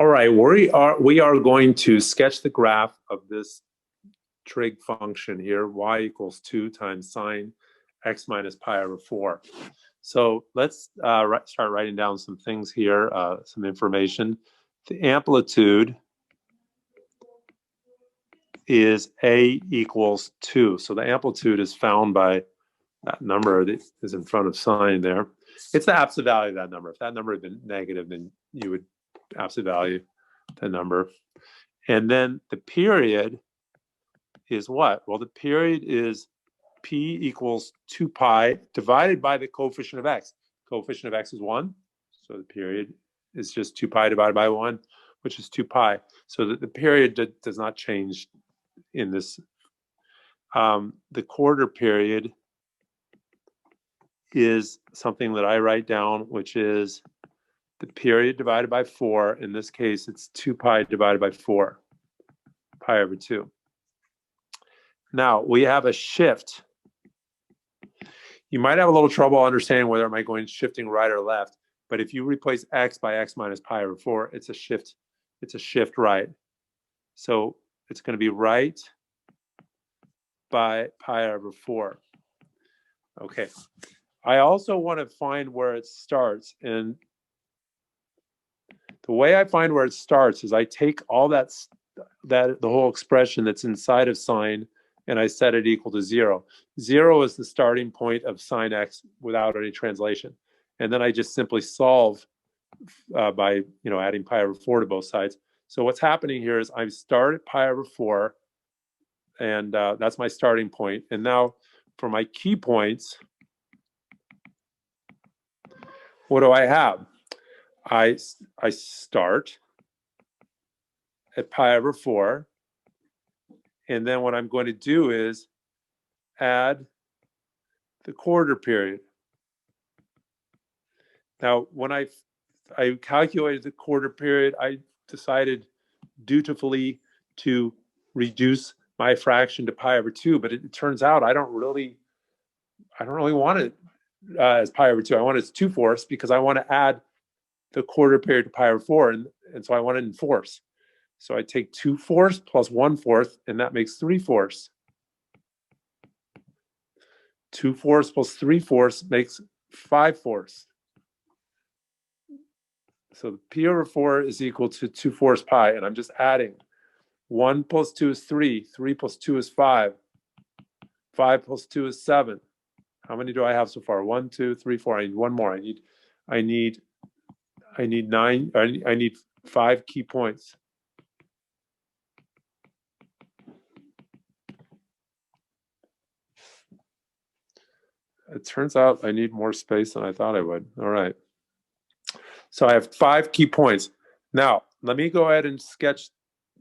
All right, we are going to sketch the graph of this trig function here, y equals 2 times sine x minus pi over 4. So let's start writing down some things here, some information. The amplitude is a equals 2. So the amplitude is found by that number that is in front of sine there. It's the absolute value of that number. If that number had been negative, then you would absolute value the number. And then the period is what? Well, the period is p equals 2 pi divided by the coefficient of x. Coefficient of x is 1. So the period is just 2 pi divided by 1, which is 2 pi. So that the period does not change in this. The quarter period is something that I write down, which is the period divided by 4. In this case, it's 2 pi divided by 4, pi over 2. Now, we have a shift. You might have a little trouble understanding whether am I going shifting right or left, but if you replace x by x minus pi over 4, it's a shift right. So it's going to be right by pi over 4. Okay. I also want to find where it starts, and the way I find where it starts is I take all the whole expression that's inside of sine, and I set it equal to 0. 0 is the starting point of sine x without any translation, and then I just simply solve by adding pi over 4 to both sides. So what's happening here is I start at pi over 4, and that's my starting point. And now for my key points, what do I have? I start at pi over 4, and then what I'm going to do is add the quarter period. Now, when I calculated the quarter period, I decided dutifully to reduce my fraction to pi over 2, but it turns out I don't really want it as pi over 2. I want it as 2/4 because I want to add the quarter period to pi over 4, and so I want it in fourths. So I take 2/4 plus 1/4, and that makes 3/4. 2/4 plus 3/4 makes 5/4. So p over 4 is equal to 2/4 pi, and I'm just adding. 1 plus 2 is 3. 3 plus 2 is 5. 5 plus 2 is 7. How many do I have so far? 1, 2, 3, 4. I need one more. I need 9. I need 5 key points. It turns out I need more space than I thought I would. All right. So I have 5 key points. Now, let me go ahead and sketch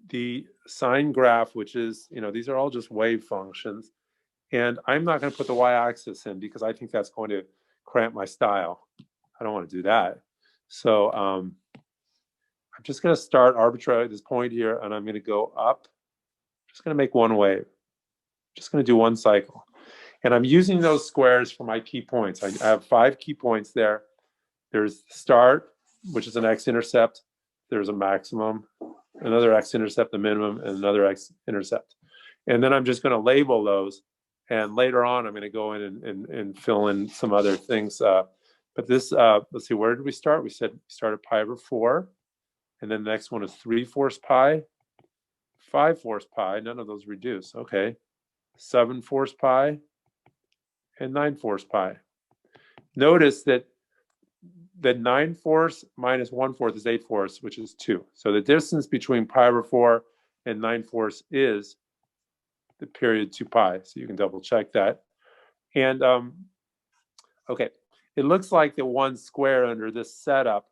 the sine graph, which is, these are all just wave functions. And I'm not going to put the y-axis in because I think that's going to cramp my style. I don't want to do that. So I'm just going to start arbitrarily at this point here, and I'm going to go up. I'm just going to make one wave. I'm just going to do one cycle. And I'm using those squares for my key points. I have 5 key points there. There's the start, which is an x-intercept. There's a maximum, another x-intercept, a minimum, and another x-intercept. And then I'm just going to label those. And later on, I'm going to go in and fill in some other things. But this, let's see, where did we start? We said we started pi over 4. And then the next one is 3/4 pi, 5/4 pi. None of those reduce. Okay. 7/4 pi, and 9/4 pi. Notice that 9/4 minus 1/4 is 8/4, which is 2. So the distance between pi over 4 and 9/4 is the period 2 pi. So you can double check that. And okay, it looks like the one square under this setup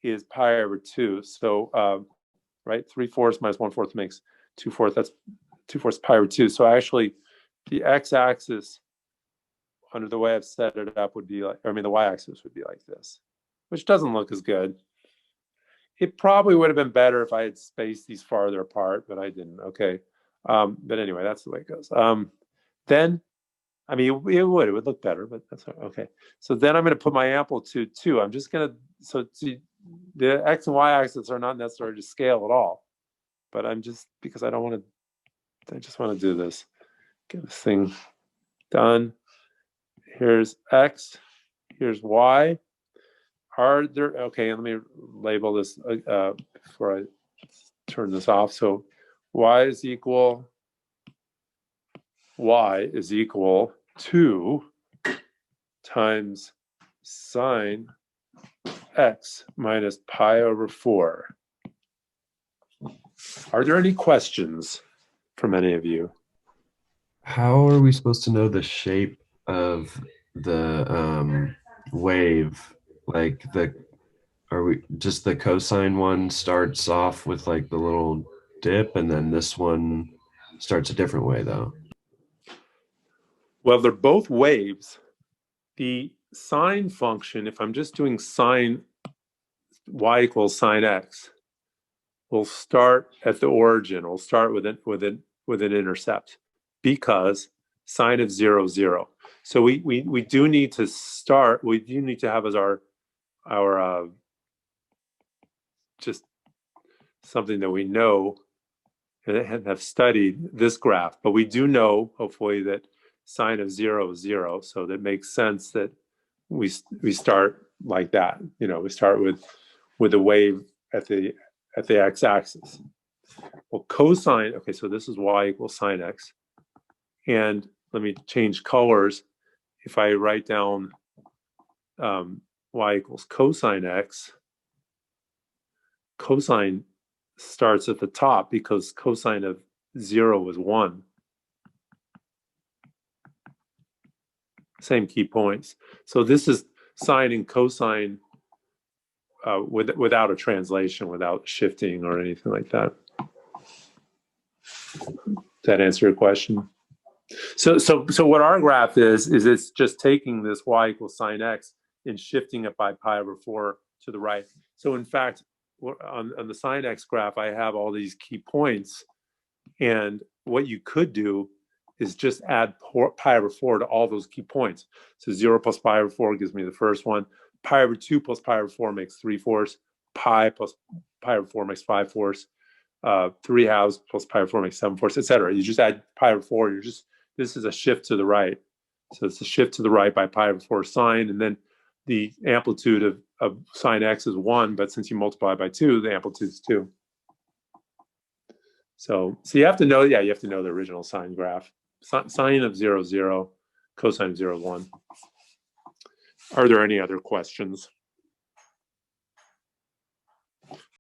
is pi over 2. So right, 3/4 minus 1/4 makes 2/4. That's 2/4 pi over 2. So actually, the x-axis under the way I've set it up would be like, the y-axis would be like this, which doesn't look as good. It probably would have been better if I had spaced these farther apart, but I didn't. Okay. But anyway, that's the way it goes. Then, it would look better, but that's okay. So then I'm going to put my amplitude too. I'm just going to, the X and Y axis are not necessary to scale at all. But I'm just, because I don't want to, I just want to do this. Get this thing done. Here's X, here's Y. Are there, okay, let me label this before I turn this off. So Y is equal to times sine X minus pi over 4. Are there any questions from any of you? How are we supposed to know the shape of the wave? Like are we just the cosine one starts off with like the little dip, and then this one starts a different way though? Well, they're both waves. The sine function, if I'm just doing sine y equals sine x, will start at the origin. We'll start with an intercept because sine of 0, 0. So we do need to start. We do need to have as our just something that we know and have studied this graph. But we do know, hopefully, that sine of 0 is 0. So that makes sense that we start like that. You know, we start with a wave at the x-axis. Well, cosine, okay, so this is y equals sine x. And let me change colors. If I write down y equals cosine x, cosine starts at the top because cosine of 0 is 1. Same key points. So this is sine and cosine without a translation, without shifting or anything like that. Does that answer your question? So what our graph is it's just taking this y equals sine x and shifting it by pi over 4 to the right. So in fact, on the sine x graph, I have all these key points. And what you could do is just add pi over 4 to all those key points. So 0 plus pi over 4 gives me the first one. Pi over 2 plus pi over 4 makes 3/4. Pi plus pi over 4 makes 5/4. 3 halves plus pi over 4 makes 7/4, etc. You just add pi over 4. This is a shift to the right. So it's a shift to the right by pi over 4 sine. And then the amplitude of sine x is 1. But since you multiply by 2, the amplitude is 2. So you have to know, you have to know the original sine graph. Sine of 0, 0, cosine of 0, 1. Are there any other questions?